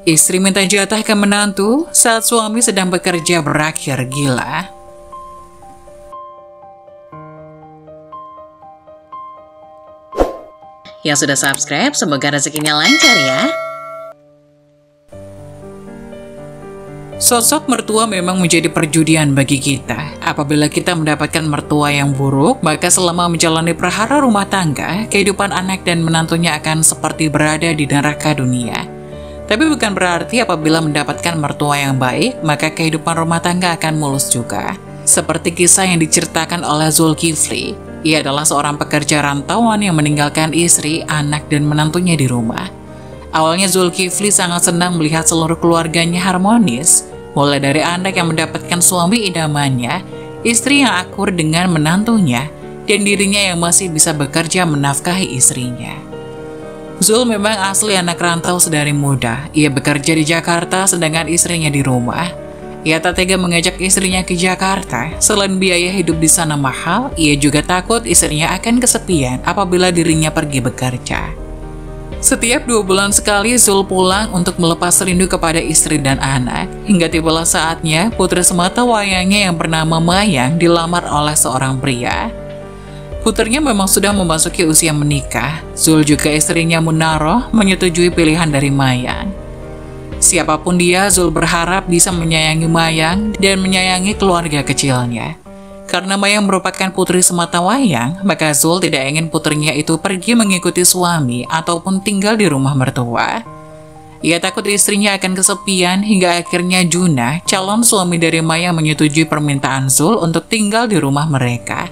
Istri minta jatah ke menantu saat suami sedang bekerja berakhir gila. Yang sudah subscribe, semoga rezekinya lancar ya. Sosok mertua memang menjadi perjudian bagi kita. Apabila kita mendapatkan mertua yang buruk, maka selama menjalani prahara rumah tangga, kehidupan anak dan menantunya akan seperti berada di neraka dunia. Tapi bukan berarti apabila mendapatkan mertua yang baik, maka kehidupan rumah tangga akan mulus juga. Seperti kisah yang diceritakan oleh Zulkifli. Ia adalah seorang pekerja rantauan yang meninggalkan istri, anak, dan menantunya di rumah. Awalnya Zulkifli sangat senang melihat seluruh keluarganya harmonis, mulai dari anak yang mendapatkan suami idamannya, istri yang akur dengan menantunya, dan dirinya yang masih bisa bekerja menafkahi istrinya. Zul memang asli anak rantau sedari muda. Ia bekerja di Jakarta sedangkan istrinya di rumah. Ia tak tega mengajak istrinya ke Jakarta. Selain biaya hidup di sana mahal, ia juga takut istrinya akan kesepian apabila dirinya pergi bekerja. Setiap 2 bulan sekali Zul pulang untuk melepas rindu kepada istri dan anak. Hingga tibalah saatnya putri semata wayangnya yang bernama Mayang dilamar oleh seorang pria. Putrinya memang sudah memasuki usia menikah. Zul juga istrinya Munaroh menyetujui pilihan dari Mayang. Siapapun dia, Zul berharap bisa menyayangi Mayang dan menyayangi keluarga kecilnya. Karena Mayang merupakan putri sematawayang, maka Zul tidak ingin putrinya itu pergi mengikuti suami ataupun tinggal di rumah mertua. Ia takut istrinya akan kesepian hingga akhirnya Juna, calon suami dari Mayang, menyetujui permintaan Zul untuk tinggal di rumah mereka.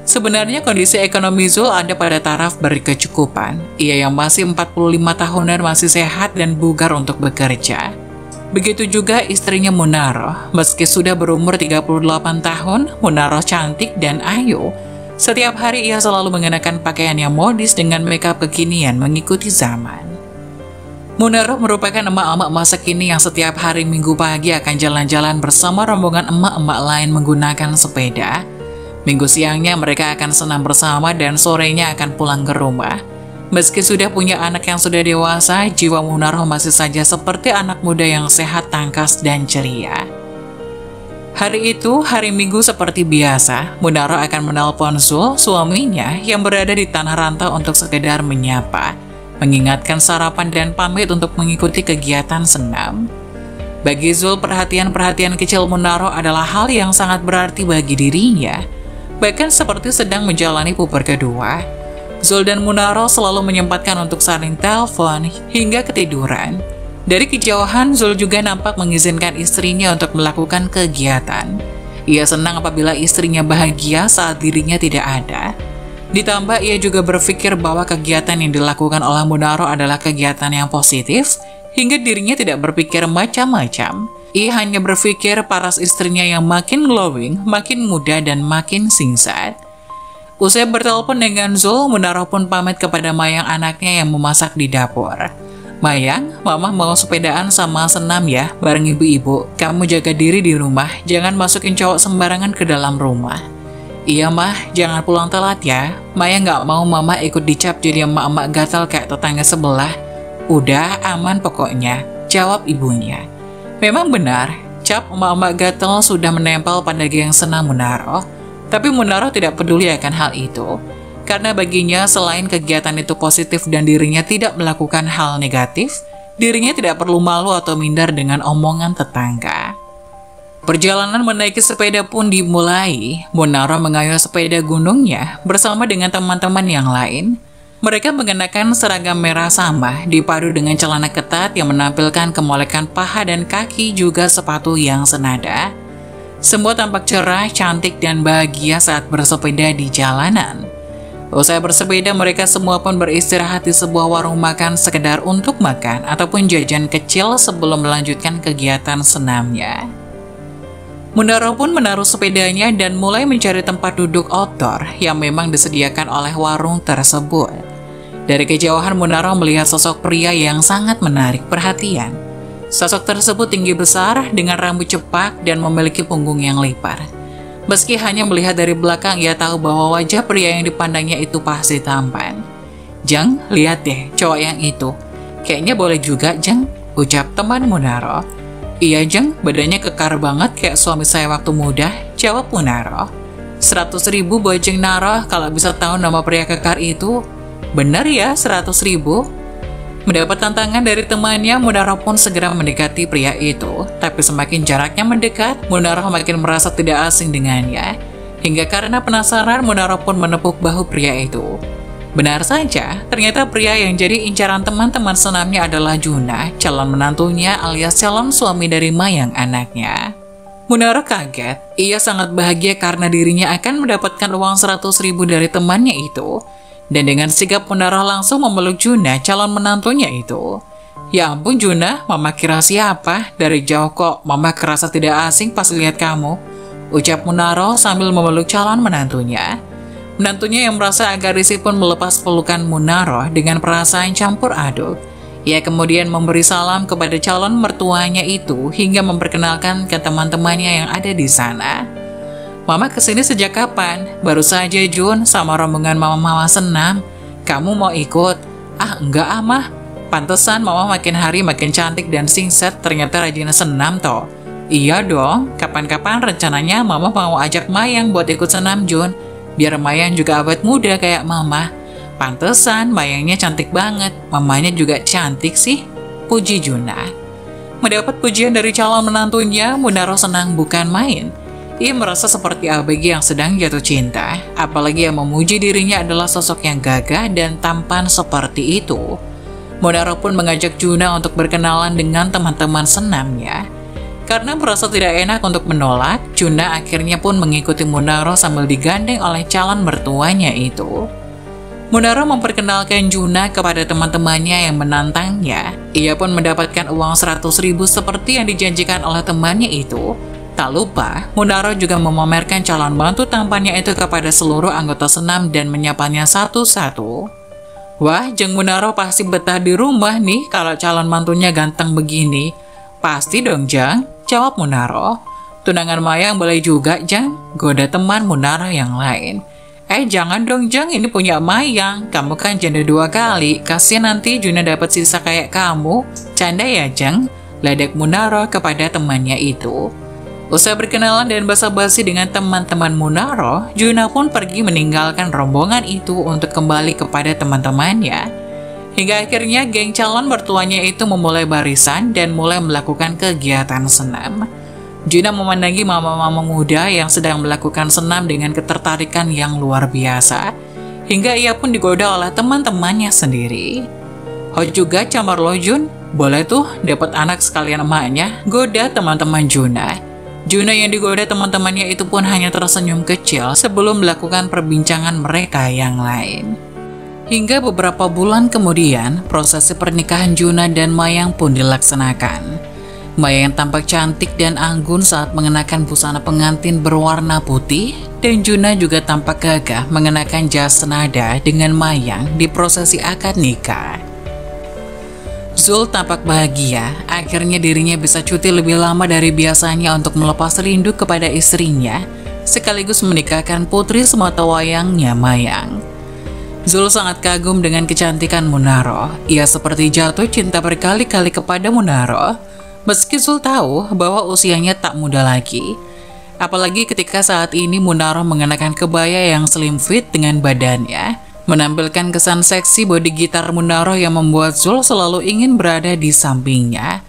Sebenarnya kondisi ekonomi Zul ada pada taraf berkecukupan. Ia yang masih 45 tahunan masih sehat dan bugar untuk bekerja. Begitu juga istrinya Munaroh. Meski sudah berumur 38 tahun, Munaroh cantik dan ayu. Setiap hari ia selalu mengenakan pakaian yang modis dengan makeup kekinian mengikuti zaman. Munaroh merupakan emak-emak masa kini yang setiap hari Minggu pagi akan jalan-jalan bersama rombongan emak-emak lain menggunakan sepeda. Minggu siangnya mereka akan senam bersama dan sorenya akan pulang ke rumah. Meski sudah punya anak yang sudah dewasa, jiwa Munaroh masih saja seperti anak muda yang sehat, tangkas, dan ceria. Hari itu, hari Minggu seperti biasa, Munaroh akan menelpon Zul, suaminya yang berada di tanah rantau untuk sekedar menyapa, mengingatkan sarapan dan pamit untuk mengikuti kegiatan senam. Bagi Zul, perhatian-perhatian kecil Munaroh adalah hal yang sangat berarti bagi dirinya. Bahkan seperti sedang menjalani puber kedua, Zul dan Munaroh selalu menyempatkan untuk saling telepon hingga ketiduran. Dari kejauhan, Zul juga nampak mengizinkan istrinya untuk melakukan kegiatan. Ia senang apabila istrinya bahagia saat dirinya tidak ada. Ditambah ia juga berpikir bahwa kegiatan yang dilakukan oleh Munaroh adalah kegiatan yang positif, hingga dirinya tidak berpikir macam-macam. Ia hanya berpikir paras istrinya yang makin glowing, makin muda, dan makin singsat. Usai bertelepon dengan Zul, Munaroh pun pamit kepada Mayang, anaknya yang memasak di dapur. "Mayang, mama mau sepedaan sama senam ya, bareng ibu-ibu. Kamu jaga diri di rumah, jangan masukin cowok sembarangan ke dalam rumah." "Iya mah, jangan pulang telat ya. Mayang gak mau mama ikut dicap jadi emak-emak gatal kayak tetangga sebelah." "Udah, aman pokoknya," jawab ibunya. Memang benar, cap emak-emak gatal sudah menempel pada geng senam Munaroh. Tapi Munaroh tidak peduli akan hal itu. Karena baginya selain kegiatan itu positif dan dirinya tidak melakukan hal negatif, dirinya tidak perlu malu atau minder dengan omongan tetangga. Perjalanan menaiki sepeda pun dimulai. Munaroh mengayuh sepeda gunungnya bersama dengan teman-teman yang lain. Mereka mengenakan seragam merah sama, dipadu dengan celana ketat yang menampilkan kemolekan paha dan kaki, juga sepatu yang senada. Semua tampak cerah, cantik, dan bahagia saat bersepeda di jalanan. Usai bersepeda, mereka semua pun beristirahat di sebuah warung makan sekedar untuk makan ataupun jajan kecil sebelum melanjutkan kegiatan senamnya. Munaroh pun menaruh sepedanya dan mulai mencari tempat duduk outdoor yang memang disediakan oleh warung tersebut. Dari kejauhan Munaroh melihat sosok pria yang sangat menarik perhatian. Sosok tersebut tinggi besar dengan rambut cepak dan memiliki punggung yang lebar. Meski hanya melihat dari belakang, ia tahu bahwa wajah pria yang dipandangnya itu pasti tampan. "Jang, lihat deh cowok yang itu. Kayaknya boleh juga, Jang," ucap teman Munaro. Iya Jeng, badannya kekar banget kayak suami saya waktu muda, jawab Munaro. 100.000 buat Jeng Naro kalau bisa tahu nama pria kekar itu. Bener ya 100.000? Mendapat tantangan dari temannya, Munaro pun segera mendekati pria itu. Tapi semakin jaraknya mendekat, Munaro makin merasa tidak asing dengannya. Hingga karena penasaran, Munaro pun menepuk bahu pria itu. Benar saja, ternyata pria yang jadi incaran teman-teman senamnya adalah Juna, calon menantunya alias calon suami dari Mayang anaknya. Munaro kaget, ia sangat bahagia karena dirinya akan mendapatkan uang 100.000 dari temannya itu. Dan dengan sigap Munaro langsung memeluk Juna, calon menantunya itu. Ya ampun Juna, mama kira siapa? Dari jauh kok, mama kerasa tidak asing pas lihat kamu, ucap Munaro sambil memeluk calon menantunya. Menantunya yang merasa agak risih pun melepas pelukan Munaro dengan perasaan campur aduk. Ia kemudian memberi salam kepada calon mertuanya itu hingga memperkenalkan ke teman-temannya yang ada di sana. Mama kesini sejak kapan? Baru saja Jun sama rombongan mama-mama senam. Kamu mau ikut? Ah enggak Mah. Pantesan mama makin hari makin cantik dan singset, ternyata rajin senam toh. Iya dong, kapan-kapan rencananya mama mau ajak Mayang buat ikut senam Jun. Biar Mayang juga awet muda kayak mama. Pantesan Mayangnya cantik banget, mamanya juga cantik sih, puji Juna. Mendapat pujian dari calon menantunya, Munaro senang bukan main. Ia merasa seperti ABG yang sedang jatuh cinta, apalagi yang memuji dirinya adalah sosok yang gagah dan tampan seperti itu. Munaro pun mengajak Juna untuk berkenalan dengan teman-teman senamnya. Karena merasa tidak enak untuk menolak, Juna akhirnya pun mengikuti Munaro sambil digandeng oleh calon mertuanya itu. Munaro memperkenalkan Juna kepada teman-temannya yang menantangnya. Ia pun mendapatkan uang 100.000 seperti yang dijanjikan oleh temannya itu. Tak lupa, Munaro juga memamerkan calon mantu tampannya itu kepada seluruh anggota senam dan menyapanya satu-satu. Wah, Jeng Munaro pasti betah di rumah nih kalau calon mantunya ganteng begini. Pasti dong Jeng, jawab Munaro. Tunangan Mayang boleh juga Jeng, goda teman Munaro yang lain. Jangan dong Jeng, ini punya Mayang. Kamu kan janda 2 kali, kasihan nanti Juna dapat sisa kayak kamu. Canda ya Jeng, ledek Munaro kepada temannya itu. Usai berkenalan dan basa-basi dengan teman-teman Munaro, Juna pun pergi meninggalkan rombongan itu untuk kembali kepada teman-temannya. Hingga akhirnya geng calon mertuanya itu memulai barisan dan mulai melakukan kegiatan senam. Juna memandangi mama-mama muda yang sedang melakukan senam dengan ketertarikan yang luar biasa. Hingga ia pun digoda oleh teman-temannya sendiri. Hot juga camar lo Jun, boleh tuh dapat anak sekalian emaknya, goda teman-teman Juna. Juna yang digoda teman-temannya itu pun hanya tersenyum kecil sebelum melakukan perbincangan mereka yang lain. Hingga beberapa bulan kemudian, prosesi pernikahan Juna dan Mayang pun dilaksanakan. Mayang tampak cantik dan anggun saat mengenakan busana pengantin berwarna putih, dan Juna juga tampak gagah mengenakan jas senada dengan Mayang di prosesi akad nikah. Zul tampak bahagia, akhirnya dirinya bisa cuti lebih lama dari biasanya untuk melepas rindu kepada istrinya, sekaligus menikahkan putri sematawayangnya Mayang. Zul sangat kagum dengan kecantikan Munaro, ia seperti jatuh cinta berkali-kali kepada Munaro, meski Zul tahu bahwa usianya tak muda lagi. Apalagi ketika saat ini Munaro mengenakan kebaya yang slim fit dengan badannya, menampilkan kesan seksi bodi gitar Munaro yang membuat Zul selalu ingin berada di sampingnya.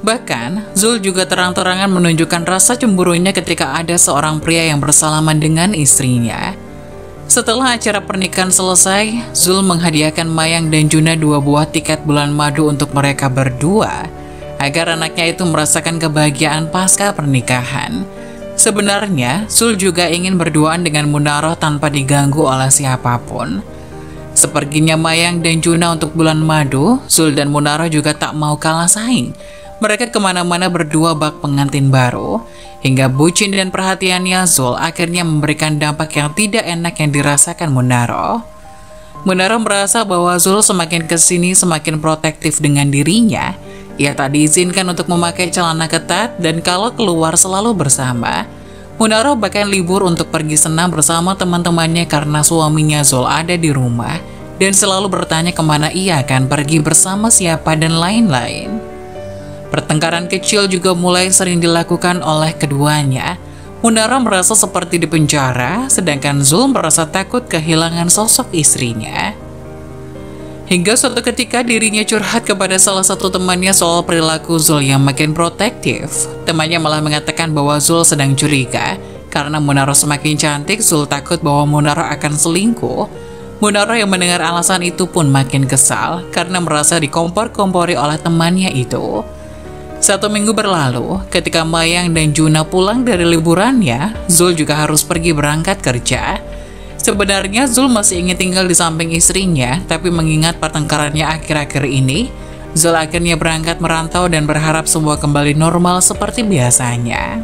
Bahkan, Zul juga terang-terangan menunjukkan rasa cemburunya ketika ada seorang pria yang bersalaman dengan istrinya. Setelah acara pernikahan selesai, Zul menghadiahkan Mayang dan Juna 2 buah tiket bulan madu untuk mereka berdua, agar anaknya itu merasakan kebahagiaan pasca pernikahan. Sebenarnya, Zul juga ingin berduaan dengan Munaro tanpa diganggu oleh siapapun. Seperginya Mayang dan Juna untuk bulan madu, Zul dan Munaro juga tak mau kalah saing. Mereka kemana-mana berdua bak pengantin baru. Hingga bucin dan perhatiannya Zul akhirnya memberikan dampak yang tidak enak yang dirasakan Munaro. Munaro merasa bahwa Zul semakin kesini semakin protektif dengan dirinya. Ia tak diizinkan untuk memakai celana ketat dan kalau keluar selalu bersama. Munaro bahkan libur untuk pergi senam bersama teman-temannya karena suaminya Zul ada di rumah dan selalu bertanya kemana ia akan pergi bersama siapa dan lain-lain. Pertengkaran kecil juga mulai sering dilakukan oleh keduanya. Munaro merasa seperti di penjara, sedangkan Zul merasa takut kehilangan sosok istrinya. Hingga suatu ketika dirinya curhat kepada salah satu temannya soal perilaku Zul yang makin protektif. Temannya malah mengatakan bahwa Zul sedang curiga karena Munaro semakin cantik. Zul takut bahwa Munaro akan selingkuh. Munaro yang mendengar alasan itu pun makin kesal karena merasa dikompor-kompori oleh temannya itu. 1 minggu berlalu, ketika Mayang dan Juna pulang dari liburannya, Zul juga harus pergi berangkat kerja. Sebenarnya Zul masih ingin tinggal di samping istrinya, tapi mengingat pertengkarannya akhir-akhir ini, Zul akhirnya berangkat merantau dan berharap semua kembali normal seperti biasanya.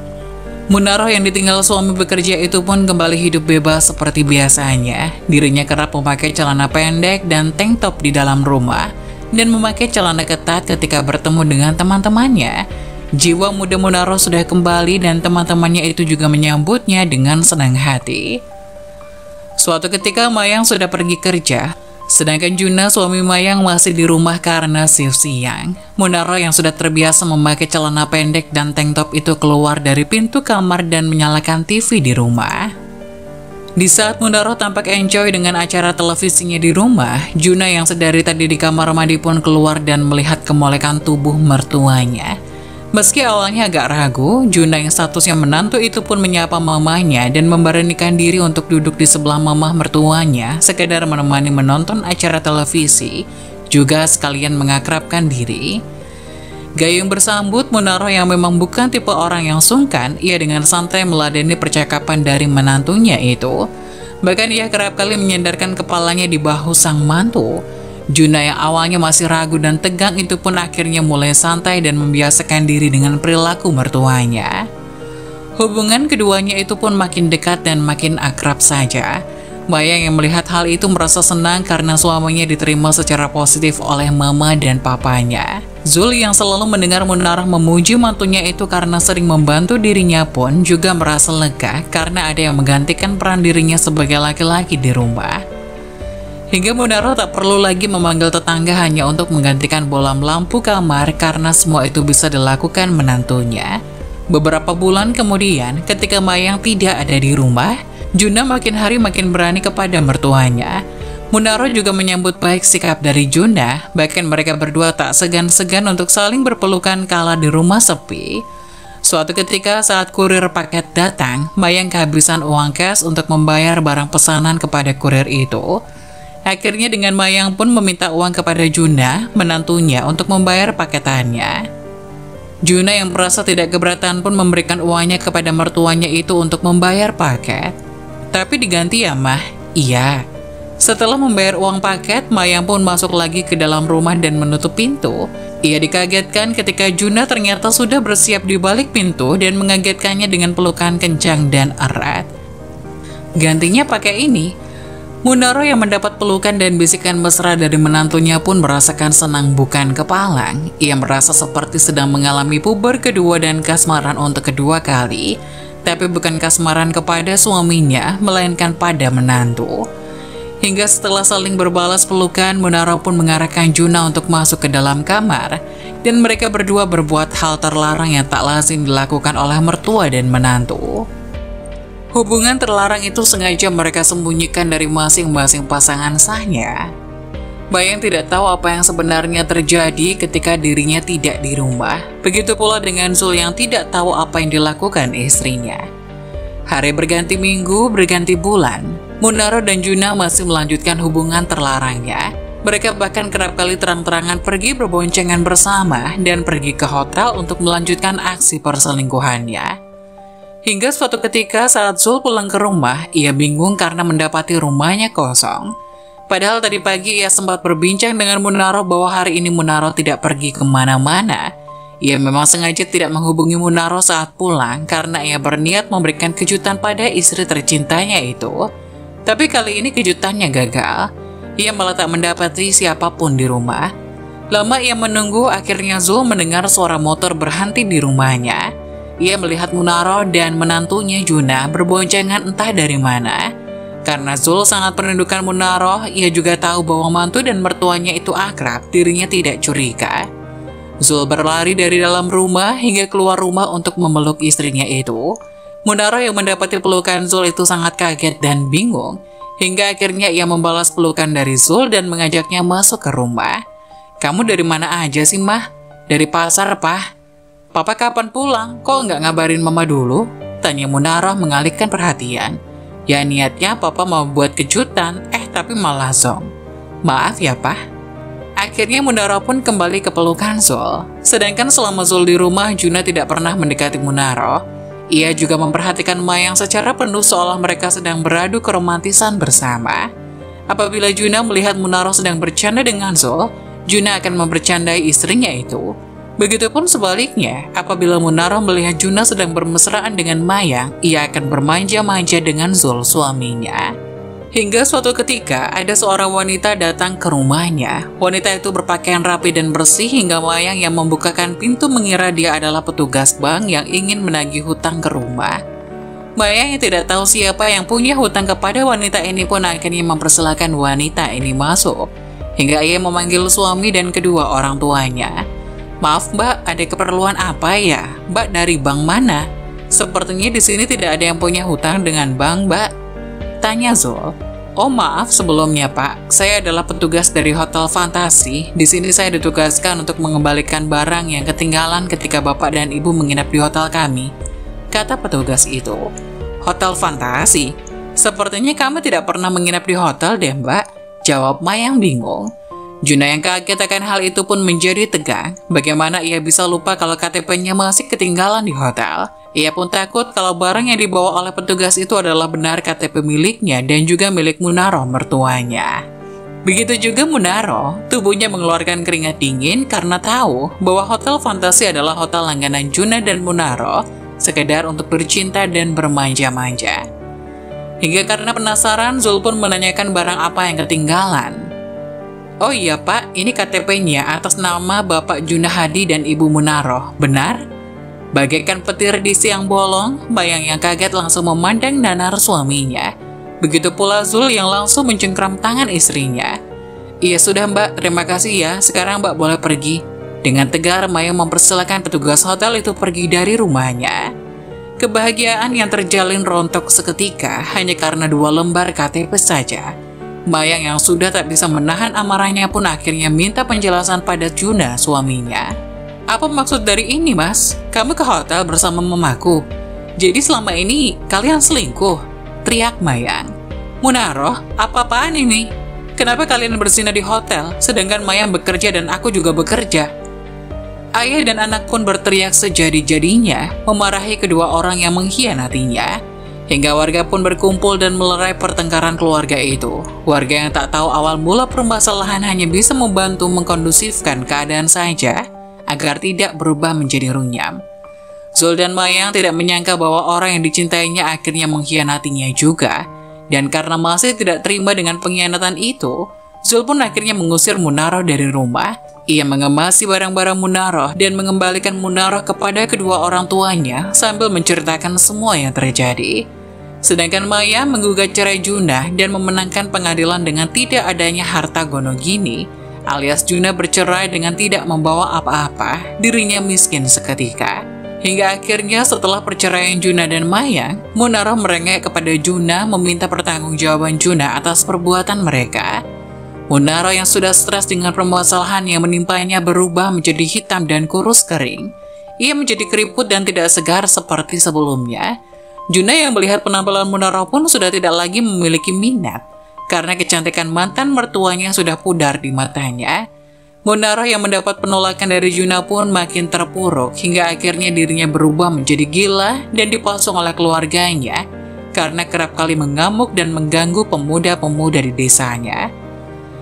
Munaro yang ditinggal suami bekerja itu pun kembali hidup bebas seperti biasanya. Dirinya kerap memakai celana pendek dan tank top di dalam rumah, dan memakai celana ketat ketika bertemu dengan teman-temannya. Jiwa muda Munaro sudah kembali dan teman-temannya itu juga menyambutnya dengan senang hati. Suatu ketika Mayang sudah pergi kerja, sedangkan Juna suami Mayang masih di rumah karena shift siang. Munaro yang sudah terbiasa memakai celana pendek dan tank top itu keluar dari pintu kamar dan menyalakan TV di rumah. Di saat Munaro tampak enjoy dengan acara televisinya di rumah, Juna yang sedari tadi di kamar mandi pun keluar dan melihat kemolekan tubuh mertuanya. Meski awalnya agak ragu, Juna yang statusnya menantu itu pun menyapa mamanya dan memberanikan diri untuk duduk di sebelah mamah mertuanya, sekedar menemani menonton acara televisi, juga sekalian mengakrabkan diri. Gayung bersambut Munaro yang memang bukan tipe orang yang sungkan, ia dengan santai meladeni percakapan dari menantunya itu. Bahkan ia kerap kali menyandarkan kepalanya di bahu sang mantu. Juna yang awalnya masih ragu dan tegang itu pun akhirnya mulai santai dan membiasakan diri dengan perilaku mertuanya. Hubungan keduanya itu pun makin dekat dan makin akrab saja. Mayang yang melihat hal itu merasa senang karena suaminya diterima secara positif oleh mama dan papanya. Zul yang selalu mendengar Munaro memuji mantunya itu karena sering membantu dirinya pun juga merasa lega karena ada yang menggantikan peran dirinya sebagai laki-laki di rumah. Hingga Munaro tak perlu lagi memanggil tetangga hanya untuk menggantikan bolam lampu kamar karena semua itu bisa dilakukan menantunya. Beberapa bulan kemudian, ketika Mayang tidak ada di rumah, Juna makin hari makin berani kepada mertuanya. Munaro juga menyambut baik sikap dari Juna, bahkan mereka berdua tak segan-segan untuk saling berpelukan kala di rumah sepi. Suatu ketika saat kurir paket datang, Mayang kehabisan uang cash untuk membayar barang pesanan kepada kurir itu. Akhirnya dengan Mayang pun meminta uang kepada Juna, menantunya, untuk membayar paketannya. Juna yang merasa tidak keberatan pun memberikan uangnya kepada mertuanya itu untuk membayar paket. Tapi diganti ya mah? Iya. Setelah membayar uang paket, Mayang pun masuk lagi ke dalam rumah dan menutup pintu. Ia dikagetkan ketika Juna ternyata sudah bersiap di balik pintu dan mengagetkannya dengan pelukan kencang dan erat. Gantinya pakai ini. Munaro yang mendapat pelukan dan bisikan mesra dari menantunya pun merasakan senang bukan kepalang. Ia merasa seperti sedang mengalami puber kedua dan kasmaran untuk kedua kali. Tapi bukan kasmaran kepada suaminya, melainkan pada menantu. Hingga setelah saling berbalas pelukan, Munaro pun mengarahkan Juna untuk masuk ke dalam kamar. Dan mereka berdua berbuat hal terlarang yang tak lazim dilakukan oleh mertua dan menantu. Hubungan terlarang itu sengaja mereka sembunyikan dari masing-masing pasangan sahnya. Mayang tidak tahu apa yang sebenarnya terjadi ketika dirinya tidak di rumah. Begitu pula dengan Zul yang tidak tahu apa yang dilakukan istrinya. Hari berganti minggu, berganti bulan. Munaro dan Juna masih melanjutkan hubungan terlarangnya. Mereka bahkan kerap kali terang-terangan pergi berboncengan bersama dan pergi ke hotel untuk melanjutkan aksi perselingkuhannya. Hingga suatu ketika saat Zul pulang ke rumah, ia bingung karena mendapati rumahnya kosong. Padahal tadi pagi ia sempat berbincang dengan Munaro bahwa hari ini Munaro tidak pergi kemana-mana. Ia memang sengaja tidak menghubungi Munaro saat pulang karena ia berniat memberikan kejutan pada istri tercintanya itu. Tapi kali ini kejutannya gagal. Ia malah tak mendapati siapapun di rumah. Lama ia menunggu, akhirnya Zul mendengar suara motor berhenti di rumahnya. Ia melihat Munaro dan menantunya Juna berboncengan entah dari mana. Karena Zul sangat merindukan Munaroh, ia juga tahu bahwa mantu dan mertuanya itu akrab, dirinya tidak curiga. Zul berlari dari dalam rumah hingga keluar rumah untuk memeluk istrinya itu. Munaroh yang mendapati pelukan Zul itu sangat kaget dan bingung, hingga akhirnya ia membalas pelukan dari Zul dan mengajaknya masuk ke rumah. "Kamu dari mana aja sih, Mah?" "Dari pasar, Pah." "Papa kapan pulang? Kok nggak ngabarin Mama dulu?" tanya Munaroh mengalihkan perhatian. Ya niatnya Papa mau buat kejutan, tapi malah zong. "Maaf ya, Pah." Akhirnya Munaroh pun kembali ke pelukan Zul. Sedangkan selama Zul di rumah, Juna tidak pernah mendekati Munaroh. Ia juga memperhatikan Mayang secara penuh seolah mereka sedang beradu keromantisan bersama. Apabila Juna melihat Munaroh sedang bercanda dengan Zul, Juna akan membercandai istrinya itu. Begitupun sebaliknya, apabila Munaroh melihat Juna sedang bermesraan dengan Mayang, ia akan bermanja-manja dengan Zul suaminya. Hingga suatu ketika, ada seorang wanita datang ke rumahnya. Wanita itu berpakaian rapi dan bersih hingga Mayang yang membukakan pintu mengira dia adalah petugas bank yang ingin menagih hutang ke rumah. Mayang yang tidak tahu siapa yang punya hutang kepada wanita ini pun akhirnya mempersilahkan wanita ini masuk. Hingga ia memanggil suami dan kedua orang tuanya. "Maaf Mbak, ada keperluan apa ya? Mbak dari bank mana? Sepertinya di sini tidak ada yang punya hutang dengan bank, Mbak," tanya Zul. "Oh maaf sebelumnya Pak, saya adalah petugas dari Hotel Fantasi. Di sini saya ditugaskan untuk mengembalikan barang yang ketinggalan ketika Bapak dan Ibu menginap di hotel kami," kata petugas itu. "Hotel Fantasi? Sepertinya kami tidak pernah menginap di hotel deh Mbak," jawab Mayang bingung. Juna yang kaget akan hal itu pun menjadi tegang. Bagaimana ia bisa lupa kalau KTP-nya masih ketinggalan di hotel? Ia pun takut kalau barang yang dibawa oleh petugas itu adalah benar KTP miliknya dan juga milik Munaroh mertuanya. Begitu juga Munaroh, tubuhnya mengeluarkan keringat dingin karena tahu bahwa Hotel Fantasi adalah hotel langganan Juna dan Munaroh, sekedar untuk bercinta dan bermanja-manja. Hingga karena penasaran, Zul pun menanyakan barang apa yang ketinggalan. "Oh iya Pak, ini KTP-nya atas nama Bapak Juna Hadi dan Ibu Munaroh, benar?" Bagaikan petir di siang bolong, Mayang yang kaget langsung memandang nanar suaminya. Begitu pula Zul yang langsung mencengkram tangan istrinya. "Iya sudah Mbak, terima kasih ya, sekarang Mbak boleh pergi." Dengan tegar, Mayang mempersilahkan petugas hotel itu pergi dari rumahnya. Kebahagiaan yang terjalin rontok seketika hanya karena 2 lembar KTP saja. Mayang yang sudah tak bisa menahan amarahnya pun akhirnya minta penjelasan pada Juna suaminya. "Apa maksud dari ini Mas? Kamu ke hotel bersama mamaku. Jadi selama ini kalian selingkuh?" teriak Mayang. "Munaroh, apa-apaan ini? Kenapa kalian bersinah di hotel sedangkan Mayang bekerja dan aku juga bekerja?" Ayah dan anak pun berteriak sejadi-jadinya memarahi kedua orang yang mengkhianatinya. Hingga warga pun berkumpul dan melerai pertengkaran keluarga itu. Warga yang tak tahu awal mula permasalahan hanya bisa membantu mengkondusifkan keadaan saja agar tidak berubah menjadi runyam. Zul dan Mayang tidak menyangka bahwa orang yang dicintainya akhirnya mengkhianatinya juga. Dan karena masih tidak terima dengan pengkhianatan itu, Zul pun akhirnya mengusir Munaroh dari rumah. Ia mengemasi barang-barang Munaroh dan mengembalikan Munaroh kepada kedua orang tuanya sambil menceritakan semua yang terjadi. Sedangkan Maya menggugat cerai Juna dan memenangkan pengadilan dengan tidak adanya harta gonogini, alias Juna bercerai dengan tidak membawa apa-apa, dirinya miskin seketika. Hingga akhirnya setelah perceraian Juna dan Maya, Munaroh merengek kepada Juna meminta pertanggungjawaban Juna atas perbuatan mereka. Munaroh yang sudah stres dengan permasalahan yang menimpanya berubah menjadi hitam dan kurus kering. Ia menjadi keriput dan tidak segar seperti sebelumnya. Juna yang melihat penampilan Munaroh pun sudah tidak lagi memiliki minat, karena kecantikan mantan mertuanya sudah pudar di matanya. Munaroh yang mendapat penolakan dari Juna pun makin terpuruk, hingga akhirnya dirinya berubah menjadi gila dan dipasung oleh keluarganya, karena kerap kali mengamuk dan mengganggu pemuda-pemuda di desanya.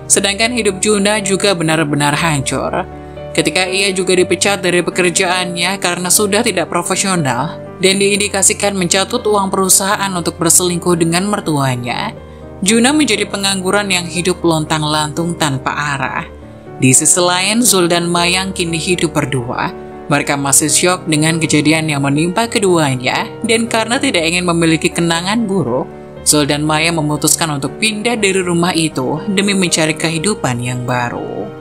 Sedangkan hidup Juna juga benar-benar hancur. Ketika ia juga dipecat dari pekerjaannya karena sudah tidak profesional dan diindikasikan mencatut uang perusahaan untuk berselingkuh dengan mertuanya, Juna menjadi pengangguran yang hidup lontang-lantung tanpa arah. Di sisi lain, Zul dan Mayang kini hidup berdua. Mereka masih syok dengan kejadian yang menimpa keduanya, dan karena tidak ingin memiliki kenangan buruk, Zul dan Maya memutuskan untuk pindah dari rumah itu demi mencari kehidupan yang baru.